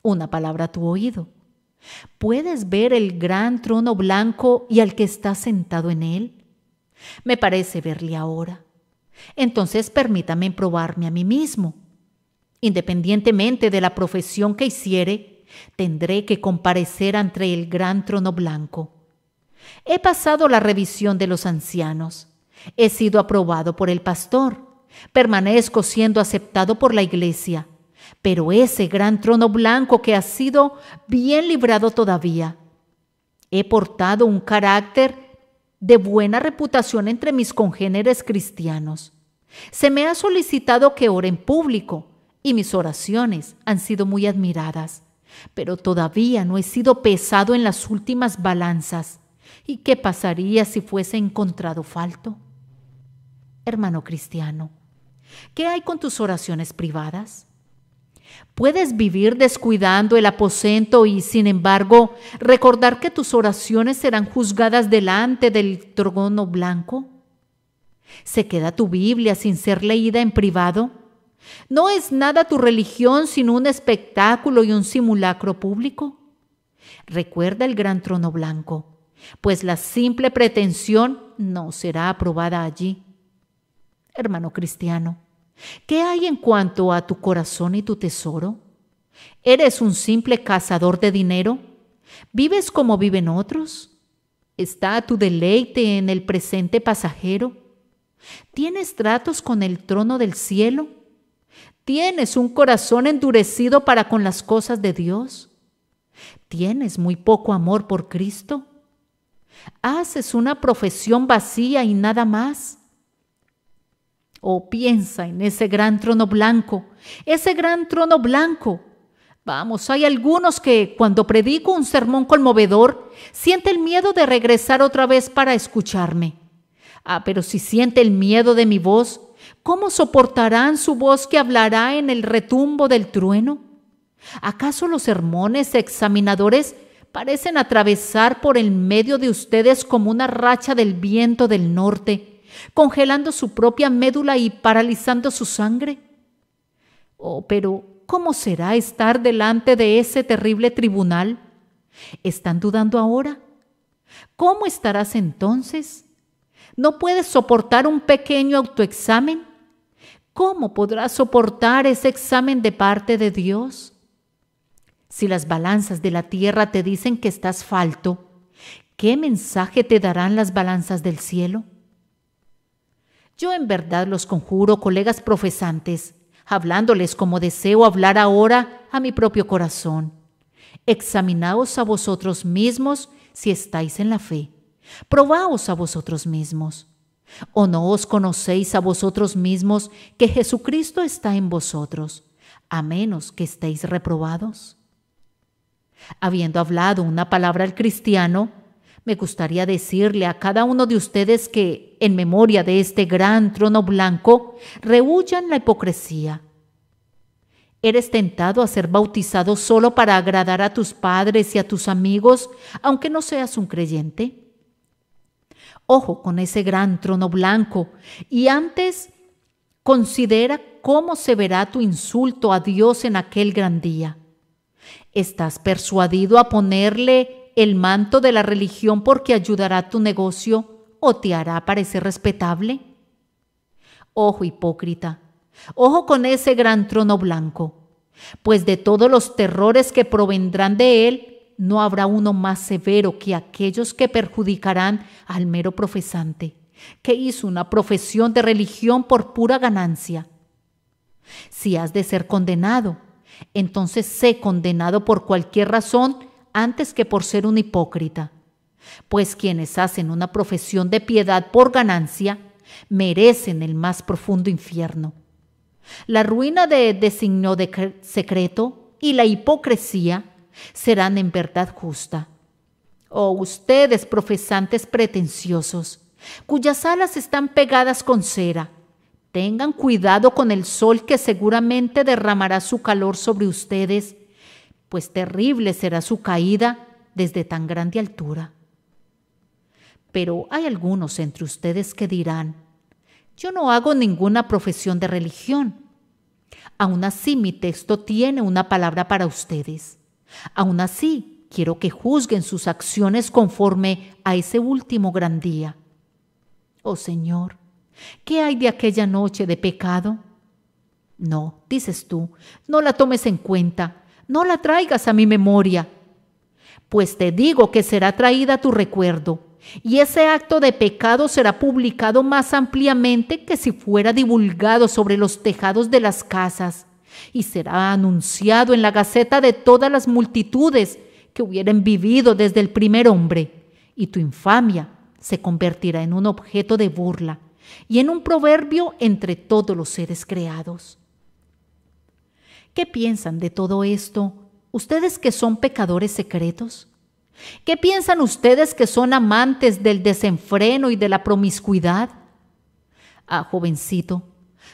una palabra a tu oído. ¿Puedes ver el gran trono blanco y al que está sentado en él? Me parece verle ahora. Entonces permítame probarme a mí mismo. Independientemente de la profesión que hiciere, tendré que comparecer ante el gran trono blanco. He pasado la revisión de los ancianos. He sido aprobado por el pastor. Permanezco siendo aceptado por la iglesia. Pero ese gran trono blanco que ha sido bien librado todavía. He portado un carácter de buena reputación entre mis congéneres cristianos. Se me ha solicitado que ore en público y mis oraciones han sido muy admiradas. Pero todavía no he sido pesado en las últimas balanzas. ¿Y qué pasaría si fuese encontrado falto? Hermano cristiano, ¿Qué hay con tus oraciones privadas? ¿Puedes vivir descuidando el aposento y, sin embargo, recordar que tus oraciones serán juzgadas delante del trono blanco? ¿Se queda tu Biblia sin ser leída en privado? ¿No es nada tu religión sino un espectáculo y un simulacro público? Recuerda el gran trono blanco, pues la simple pretensión no será aprobada allí. Hermano cristiano, ¿qué hay en cuanto a tu corazón y tu tesoro? ¿Eres un simple cazador de dinero? ¿Vives como viven otros? ¿Está tu deleite en el presente pasajero? ¿Tienes tratos con el trono del cielo? ¿Tienes un corazón endurecido para con las cosas de Dios? ¿Tienes muy poco amor por Cristo? ¿Haces una profesión vacía y nada más? Oh, piensa en ese gran trono blanco, ese gran trono blanco. Vamos, hay algunos que cuando predico un sermón conmovedor sienten el miedo de regresar otra vez para escucharme. Pero si siente el miedo de mi voz, ¿cómo soportarán su voz que hablará en el retumbo del trueno? ¿Acaso los sermones examinadores parecen atravesar por el medio de ustedes como una racha del viento del norte, congelando su propia médula y paralizando su sangre? Oh, pero ¿cómo será estar delante de ese terrible tribunal? ¿Están dudando ahora? ¿Cómo estarás entonces? ¿No puedes soportar un pequeño autoexamen? ¿Cómo podrás soportar ese examen de parte de Dios? Si las balanzas de la tierra te dicen que estás falto, ¿qué mensaje te darán las balanzas del cielo? Yo en verdad los conjuro, colegas profesantes, hablándoles como deseo hablar ahora a mi propio corazón. Examinaos a vosotros mismos si estáis en la fe. Probaos a vosotros mismos. ¿O no os conocéis a vosotros mismos que Jesucristo está en vosotros, a menos que estéis reprobados? Habiendo hablado una palabra al cristiano, me gustaría decirle a cada uno de ustedes que, en memoria de este gran trono blanco, rehuyan la hipocresía. ¿Eres tentado a ser bautizado solo para agradar a tus padres y a tus amigos, aunque no seas un creyente? Ojo con ese gran trono blanco y antes considera cómo se verá tu insulto a Dios en aquel gran día. ¿Estás persuadido a ponerle el manto de la religión porque ayudará a tu negocio o te hará parecer respetable? Ojo, hipócrita, ojo con ese gran trono blanco, pues de todos los terrores que provendrán de él, no habrá uno más severo que aquellos que perjudicarán al mero profesante, que hizo una profesión de religión por pura ganancia. Si has de ser condenado, entonces sé condenado por cualquier razón antes que por ser un hipócrita, pues quienes hacen una profesión de piedad por ganancia merecen el más profundo infierno. La ruina de designio secreto y la hipocresía serán en verdad justa. Oh, ustedes profesantes pretenciosos, cuyas alas están pegadas con cera, tengan cuidado con el sol que seguramente derramará su calor sobre ustedes, pues terrible será su caída desde tan grande altura. Pero hay algunos entre ustedes que dirán: yo no hago ninguna profesión de religión. Aún así, mi texto tiene una palabra para ustedes. Aún así, quiero que juzguen sus acciones conforme a ese último gran día. Oh Señor, ¿qué hay de aquella noche de pecado? No, dices tú, no la tomes en cuenta, no la traigas a mi memoria. Pues te digo que será traída a tu recuerdo, y ese acto de pecado será publicado más ampliamente que si fuera divulgado sobre los tejados de las casas, y será anunciado en la gaceta de todas las multitudes que hubieran vivido desde el primer hombre, y tu infamia se convertirá en un objeto de burla y en un proverbio entre todos los seres creados. ¿Qué piensan de todo esto, ustedes que son pecadores secretos? ¿Qué piensan ustedes que son amantes del desenfreno y de la promiscuidad? Jovencito,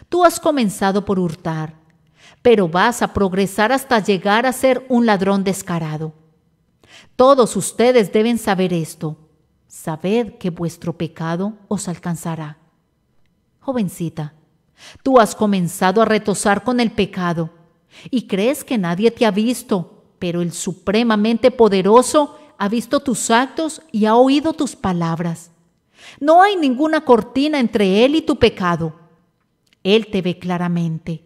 Tú has comenzado por hurtar, pero vas a progresar hasta llegar a ser un ladrón descarado. Todos ustedes deben saber esto. Sabed que vuestro pecado os alcanzará. Jovencita, tú has comenzado a retozar con el pecado y crees que nadie te ha visto, pero el supremamente poderoso ha visto tus actos y ha oído tus palabras. No hay ninguna cortina entre Él y tu pecado. Él te ve claramente.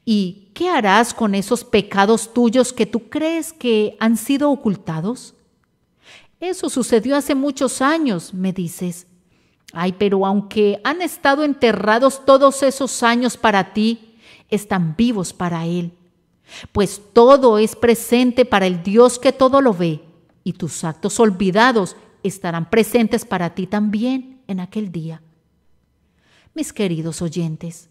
¿Y qué harás con esos pecados tuyos que tú crees que han sido ocultados? Eso sucedió hace muchos años, me dices. Ay, pero aunque han estado enterrados todos esos años para ti, están vivos para Él. Pues todo es presente para el Dios que todo lo ve, y tus actos olvidados estarán presentes para ti también en aquel día. Mis queridos oyentes,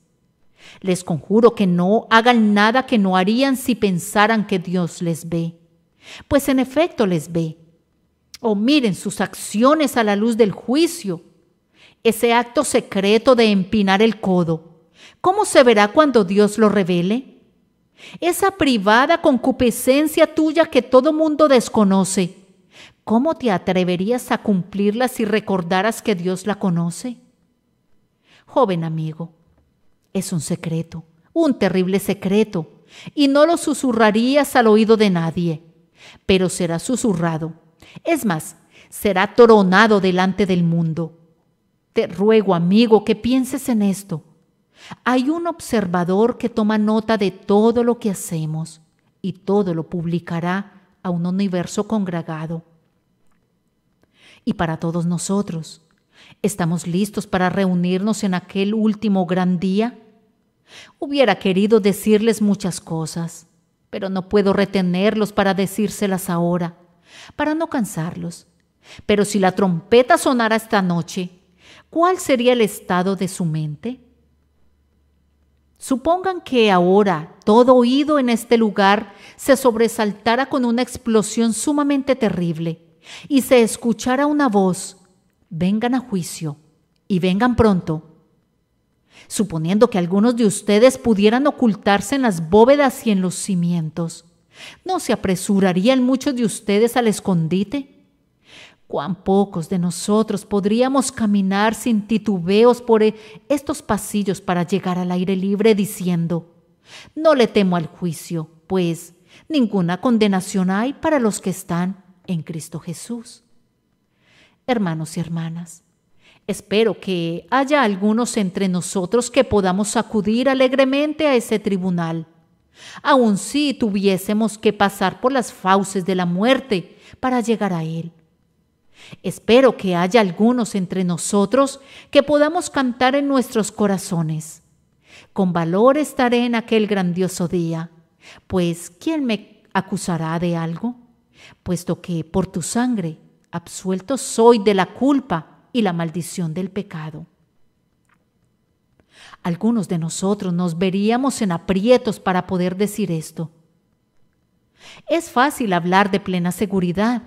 les conjuro que no hagan nada que no harían si pensaran que Dios les ve, pues en efecto les ve. O miren sus acciones a la luz del juicio. Ese acto secreto de empinar el codo, ¿cómo se verá cuando Dios lo revele? Esa privada concupiscencia tuya que todo mundo desconoce, ¿cómo te atreverías a cumplirla si recordaras que Dios la conoce? Joven amigo, es un secreto, un terrible secreto, y no lo susurrarías al oído de nadie, pero será susurrado. Es más, será tronado delante del mundo. Te ruego, amigo, que pienses en esto. Hay un observador que toma nota de todo lo que hacemos y todo lo publicará a un universo congregado. Y para todos nosotros, ¿estamos listos para reunirnos en aquel último gran día? Hubiera querido decirles muchas cosas, pero no puedo retenerlos para decírselas ahora, para no cansarlos. Pero si la trompeta sonara esta noche, ¿cuál sería el estado de su mente? Supongan que ahora todo oído en este lugar se sobresaltara con una explosión sumamente terrible y se escuchara una voz: vengan a juicio y vengan pronto. Suponiendo que algunos de ustedes pudieran ocultarse en las bóvedas y en los cimientos, ¿no se apresurarían muchos de ustedes al escondite? ¿Cuán pocos de nosotros podríamos caminar sin titubeos por estos pasillos para llegar al aire libre diciendo: no le temo al juicio, pues ninguna condenación hay para los que están en Cristo Jesús? Hermanos y hermanas, espero que haya algunos entre nosotros que podamos acudir alegremente a ese tribunal, aun si tuviésemos que pasar por las fauces de la muerte para llegar a él. Espero que haya algunos entre nosotros que podamos cantar en nuestros corazones: con valor estaré en aquel grandioso día, pues ¿quién me acusará de algo? Puesto que por tu sangre absuelto soy de la culpa y la maldición del pecado. Algunos de nosotros nos veríamos en aprietos para poder decir esto. Es fácil hablar de plena seguridad,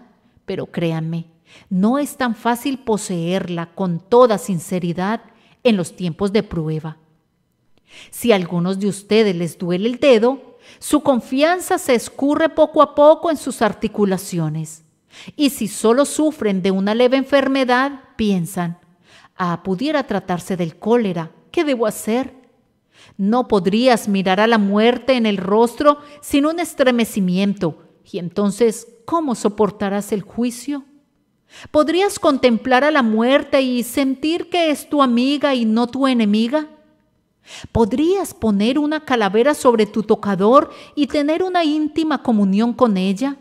pero créanme, no es tan fácil poseerla con toda sinceridad en los tiempos de prueba. Si a algunos de ustedes les duele el dedo, su confianza se escurre poco a poco en sus articulaciones. Y si solo sufren de una leve enfermedad, piensan: pudiera tratarse del cólera, ¿qué debo hacer? No podrías mirar a la muerte en el rostro sin un estremecimiento, y entonces, ¿cómo soportarás el juicio? ¿Podrías contemplar a la muerte y sentir que es tu amiga y no tu enemiga? ¿Podrías poner una calavera sobre tu tocador y tener una íntima comunión con ella?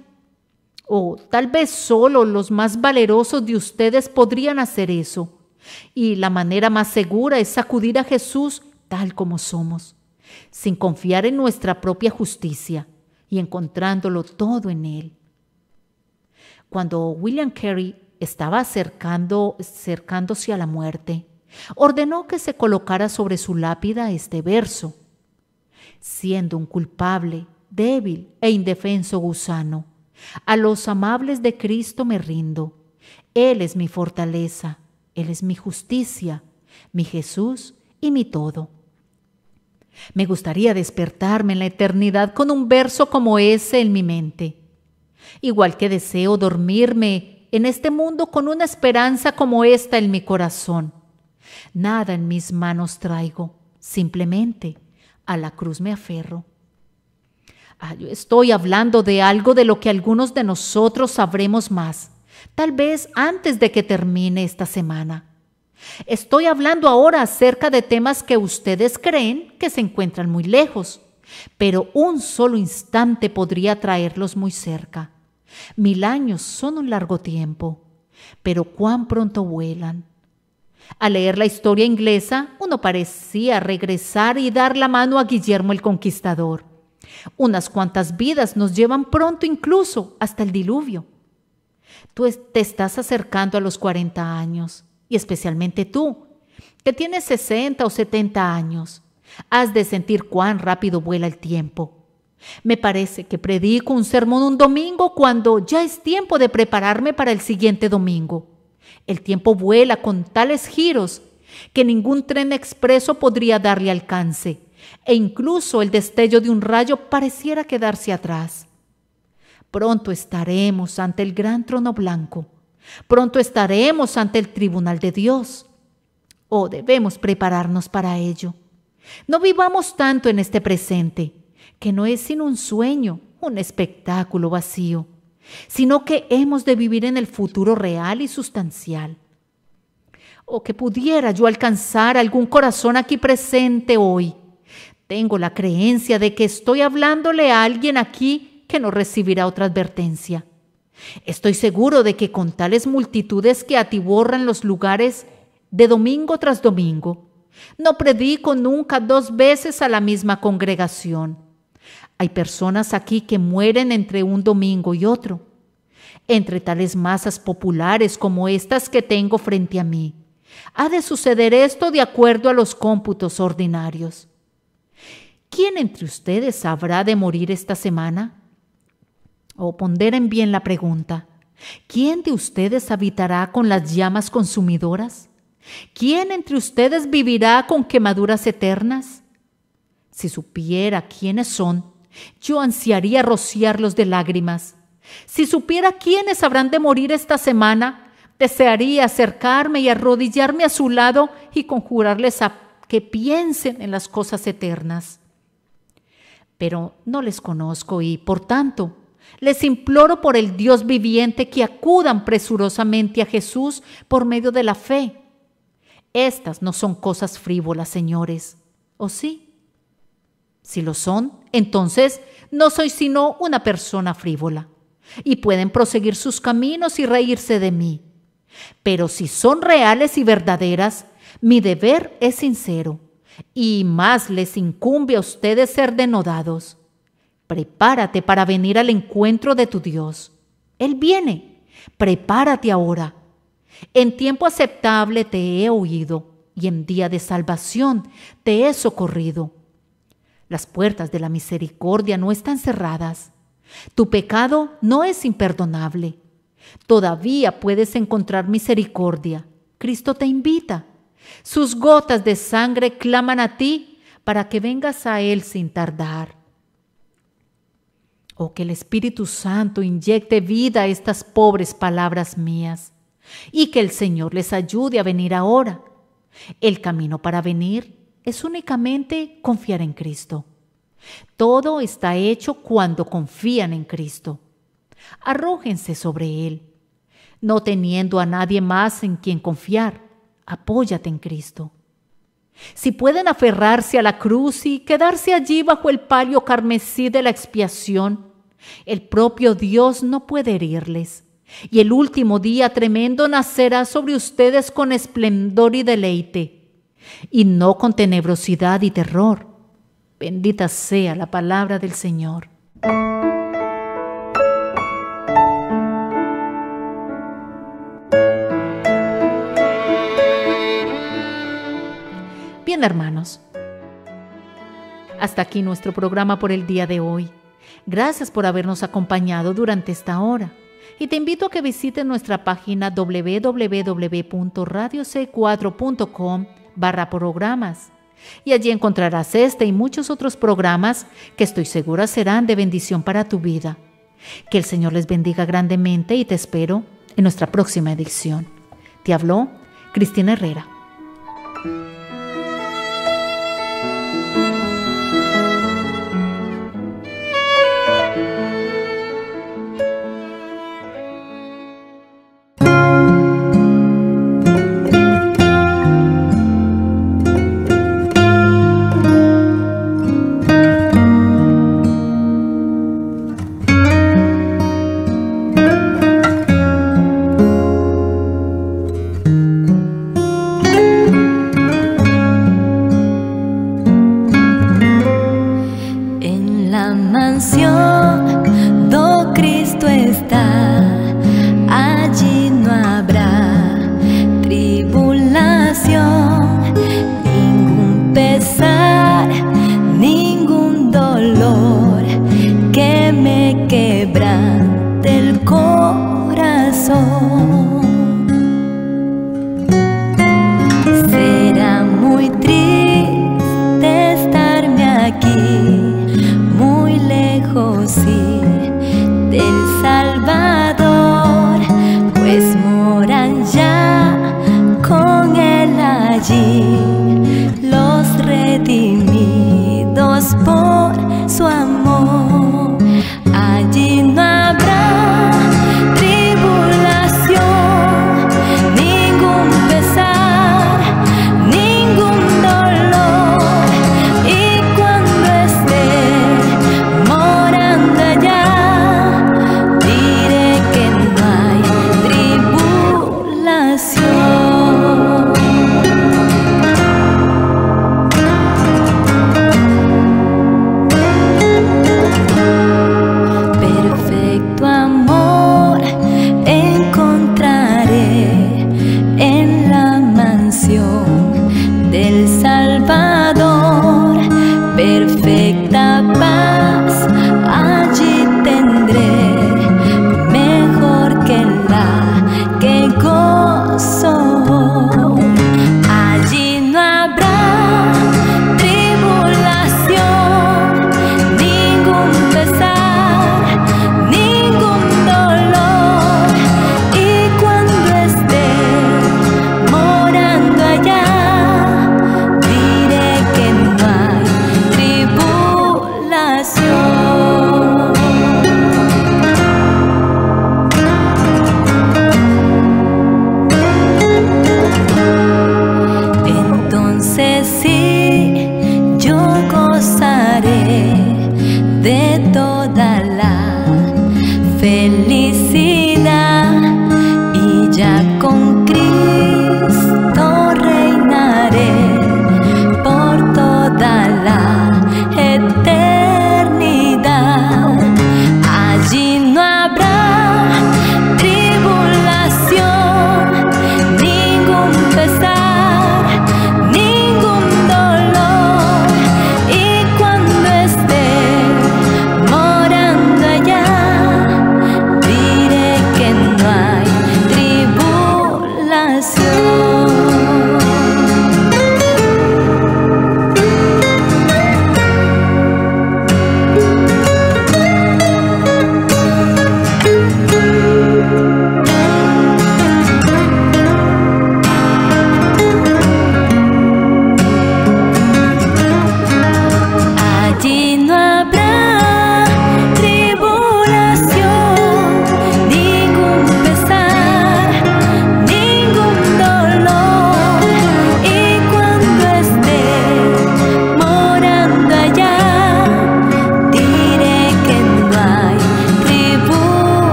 O tal vez solo los más valerosos de ustedes podrían hacer eso. Y la manera más segura es acudir a Jesús tal como somos, sin confiar en nuestra propia justicia y encontrándolo todo en Él. Cuando William Carey estaba acercándose a la muerte, ordenó que se colocara sobre su lápida este verso: siendo un culpable, débil e indefenso gusano, a los amables de Cristo me rindo. Él es mi fortaleza, Él es mi justicia, mi Jesús y mi todo. Me gustaría despertarme en la eternidad con un verso como ese en mi mente. Igual que deseo dormirme en este mundo con una esperanza como esta en mi corazón. Nada en mis manos traigo, simplemente a la cruz me aferro. Yo estoy hablando de algo de lo que algunos de nosotros sabremos más, tal vez antes de que termine esta semana. Estoy hablando ahora acerca de temas que ustedes creen que se encuentran muy lejos, pero un solo instante podría traerlos muy cerca. 1000 años son un largo tiempo, pero cuán pronto vuelan. Al leer la historia inglesa, uno parecía regresar y dar la mano a Guillermo el Conquistador. Unas cuantas vidas nos llevan pronto incluso hasta el diluvio. Tú te estás acercando a los 40 años, y especialmente tú, que tienes 60 o 70 años. Has de sentir cuán rápido vuela el tiempo. Me parece que predico un sermón un domingo cuando ya es tiempo de prepararme para el siguiente domingo. El tiempo vuela con tales giros que ningún tren expreso podría darle alcance, e incluso el destello de un rayo pareciera quedarse atrás. Pronto estaremos ante el gran trono blanco. Pronto estaremos ante el tribunal de Dios. Debemos prepararnos para ello. No vivamos tanto en este presente, que no es sino un sueño, un espectáculo vacío, sino que hemos de vivir en el futuro real y sustancial. Que pudiera yo alcanzar algún corazón aquí presente hoy. Tengo la creencia de que estoy hablándole a alguien aquí que no recibirá otra advertencia. Estoy seguro de que con tales multitudes que atiborran los lugares de domingo tras domingo, no predico nunca 2 veces a la misma congregación. Hay personas aquí que mueren entre un domingo y otro, entre tales masas populares como estas que tengo frente a mí. Ha de suceder esto de acuerdo a los cómputos ordinarios. ¿Quién entre ustedes habrá de morir esta semana? Ponderen bien la pregunta. ¿Quién de ustedes habitará con las llamas consumidoras? ¿Quién entre ustedes vivirá con quemaduras eternas? Si supiera quiénes son, yo ansiaría rociarlos de lágrimas. Si supiera quiénes habrán de morir esta semana, desearía acercarme y arrodillarme a su lado y conjurarles a que piensen en las cosas eternas. Pero no les conozco y, por tanto, les imploro por el Dios viviente que acudan presurosamente a Jesús por medio de la fe. Estas no son cosas frívolas, señores, ¿o sí? Si lo son, entonces no soy sino una persona frívola y pueden proseguir sus caminos y reírse de mí. Pero si son reales y verdaderas, mi deber es sincero y más les incumbe a ustedes ser denodados. Prepárate para venir al encuentro de tu Dios. Él viene. Prepárate ahora. En tiempo aceptable te he oído y en día de salvación te he socorrido. Las puertas de la misericordia no están cerradas. Tu pecado no es imperdonable. Todavía puedes encontrar misericordia. Cristo te invita. Sus gotas de sangre claman a ti para que vengas a Él sin tardar. Que el Espíritu Santo inyecte vida a estas pobres palabras mías y que el Señor les ayude a venir ahora. El camino para venir es únicamente confiar en Cristo. Todo está hecho cuando confían en Cristo. Arrójense sobre Él. No teniendo a nadie más en quien confiar, apóyate en Cristo. Si pueden aferrarse a la cruz y quedarse allí bajo el palio carmesí de la expiación, el propio Dios no puede herirles, y el último día tremendo nacerá sobre ustedes con esplendor y deleite, y no con tenebrosidad y terror. Bendita sea la palabra del Señor. Bien, hermanos, hasta aquí nuestro programa por el día de hoy. Gracias por habernos acompañado durante esta hora y te invito a que visites nuestra página www.radioc4.com/programas Y allí encontrarás este y muchos otros programas que estoy segura serán de bendición para tu vida. Que el Señor les bendiga grandemente y te espero en nuestra próxima edición. Te habló Cristina Herrera.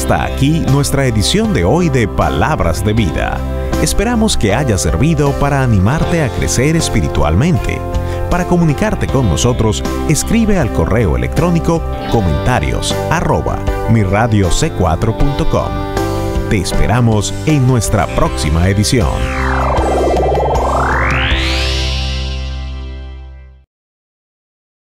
Hasta aquí nuestra edición de hoy de Palabras de Vida. Esperamos que haya servido para animarte a crecer espiritualmente. Para comunicarte con nosotros, escribe al correo electrónico comentarios@mirradioc4.com. Te esperamos en nuestra próxima edición.